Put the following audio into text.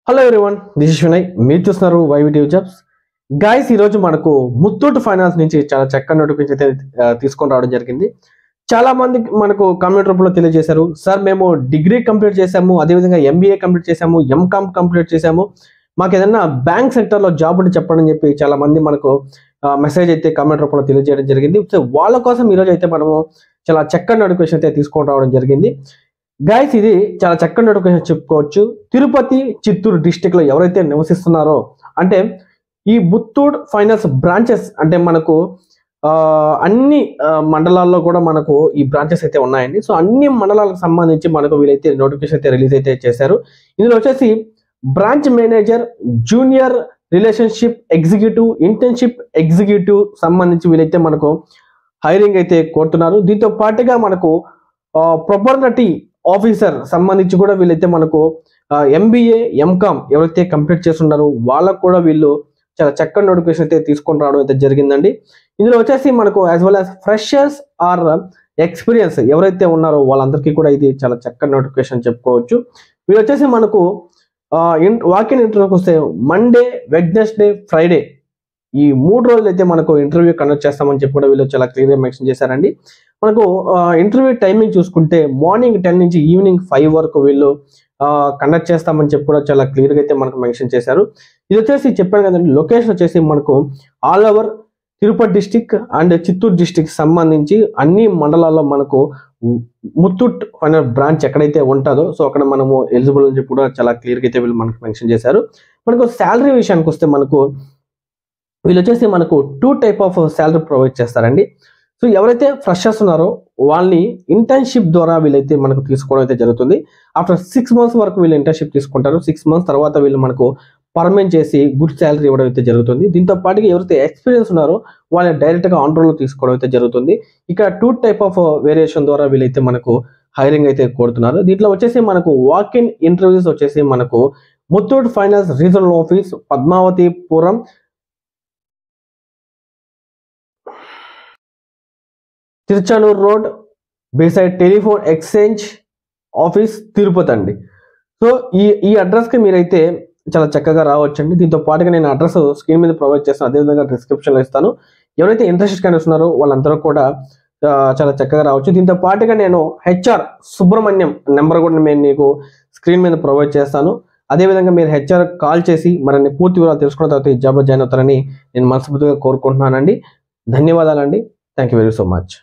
Hello everyone, this is Vinay. మీరు చూస్తున్నారు వైవిటీ jobs. Guys, ఈరోజు మనకు ముత్తూట్ ఫైనాన్స్ నుంచి చాలా చక్కని నోటిఫికేషన్ అయితే తీసుకొని రావడం జరిగింది. చాలా మంది మనకు కామెంట్ రూపంలో తెలియజేశారు, సార్ మేము డిగ్రీ కంప్లీట్ చేసాము, అదేవిధంగా ఎంబీఏ కంప్లీట్ చేసాము, ఎంకామ్ కంప్లీట్ చేసాము, మాకు ఏదైనా బ్యాంక్ సెక్టర్లో జాబ్ ఉంటే చెప్పండి అని చెప్పి చాలా మంది మనకు మెసేజ్ అయితే కామెంట్ రూపంలో తెలియజేయడం జరిగింది. సో వాళ్ళ కోసం ఈరోజు అయితే మనము చాలా చక్కని నోటిఫికేషన్ అయితే తీసుకొని రావడం జరిగింది. గైస్, ఇది చాలా చక్కని నోటిఫికేషన్ చెప్పుకోవచ్చు. తిరుపతి, చిత్తూరు డిస్టిక్ లో ఎవరైతే నివసిస్తున్నారో, అంటే ఈ ముత్తూట్ ఫైనాన్స్ బ్రాంచెస్ అంటే మనకు అన్ని మండలాల్లో కూడా మనకు ఈ బ్రాంచెస్ అయితే ఉన్నాయండి. సో అన్ని మండలాలకు సంబంధించి మనకు వీలైతే నోటిఫికేషన్ అయితే రిలీజ్ అయితే చేశారు. ఇందులో వచ్చేసి branch manager, junior relationship executive, internship executive సంబంధించి వీలైతే మనకు హైరింగ్ అయితే కోరుతున్నారు. దీంతో పాటుగా మనకు ప్రొపర్టీ ఆఫీసర్ సంబంధించి కూడా వీళ్ళైతే మనకు ఎంబీఏ, ఎంకామ్ ఎవరైతే కంప్లీట్ చేస్తున్నారో వాళ్ళకు కూడా వీళ్ళు చాలా చక్కని నోటిఫికేషన్ అయితే తీసుకొని రావడం అయితే జరిగిందండి. ఇందులో వచ్చేసి మనకు as well as freshers or experience ఎవరైతే ఉన్నారో వాళ్ళందరికీ కూడా ఇది చాలా చక్కని నోటిఫికేషన్ చెప్పుకోవచ్చు. వీళ్ళు వచ్చేసి మనకు వాకిన్ ఇంటర్వ్యూకి వస్తే మండే, వెడ్నెస్డే, ఫ్రైడే ఈ 3 రోజులు అయితే మనకు ఇంటర్వ్యూ కండక్ట్ చేస్తామని చెప్పి కూడా వీళ్ళు చాలా క్లియర్గా మెన్షన్ చేశారండి. మనకు ఇంటర్వ్యూ టైమింగ్ చూసుకుంటే మార్నింగ్ 10 నుంచి ఈవినింగ్ 5 వరకు వీళ్ళు కండక్ట్ చేస్తామని చెప్పి కూడా చాలా క్లియర్గా అయితే మనకు మెన్షన్ చేశారు. ఇది వచ్చేసి చెప్పాను కదండి, లొకేషన్ వచ్చేసి మనకు all over Tirupati district and Chittoor district సంబంధించి అన్ని మండలాల్లో మనకు ముత్తూట్ ఫైనాన్స్ బ్రాంచ్ ఎక్కడైతే ఉంటుందో సో అక్కడ మనము ఎలిజిబుల్ అని చెప్పి కూడా చాలా క్లియర్గా అయితే వీళ్ళు మనకు మెన్షన్ చేశారు. మనకు శాలరీ విషయానికి వస్తే మనకు వీళ్ళు వచ్చేసి మనకు 2 టైప్ ఆఫ్ శాలరీ ప్రొవైడ్ చేస్తారండి. సో ఎవరైతే ఫ్రెషర్స్ ఉన్నారో వాళ్ళని ఇంటర్న్షిప్ ద్వారా వీళ్ళైతే మనకు తీసుకోవడం అయితే జరుగుతుంది. ఆఫ్టర్ 6 months వరకు వీళ్ళు ఇంటర్న్షిప్ తీసుకుంటారు. 6 months తర్వాత వీళ్ళు మనకు పర్మనెంట్ చేసి గుడ్ శాలరీ ఇవ్వడం అయితే జరుగుతుంది. దీంతో పాటుగా ఎవరైతే ఎక్స్పీరియన్స్ ఉన్నారో వాళ్ళని డైరెక్ట్గా ఆన్ రోల్లో తీసుకోవడం అయితే జరుగుతుంది. ఇక్కడ 2 టైప్ ఆఫ్ వేరియేషన్ ద్వారా వీళ్ళైతే మనకు హైరింగ్ అయితే కోరుతున్నారు. దీంట్లో వచ్చేసి మనకు వాక్ ఇన్ ఇంటర్వ్యూస్ వచ్చేసి మనకు Muthoot finance regional office, Padmavathipuram, Tiruchanur road, beside telephone exchange office, Tirupati అండి. సో ఈ అడ్రస్కి మీరైతే చాలా చక్కగా రావచ్చండి. దీంతో పాటుగా నేను అడ్రస్ స్క్రీన్ మీద ప్రొవైడ్ చేస్తాను, అదేవిధంగా డిస్క్రిప్షన్లో ఇస్తాను. ఎవరైతే ఇంట్రెస్టెడ్ క్యాండిడేట్స్ ఉన్నారో వాళ్ళందరూ కూడా చాలా చక్కగా రావచ్చు. దీంతో పాటుగా నేను హెచ్ఆర్ సుబ్రహ్మణ్యం నెంబర్ కూడా నేను మీకు స్క్రీన్ మీద ప్రొవైడ్ చేస్తాను. అదేవిధంగా మీరు హెచ్ఆర్ కాల్ చేసి మరిన్ని పూర్తి వివరాలు తెలుసుకున్న తర్వాత ఈ జాబ్లో జాయిన్ అవుతారని నేను మనస్ఫూర్తిగా కోరుకుంటున్నానండి. ధన్యవాదాలండి. Thank you very so much.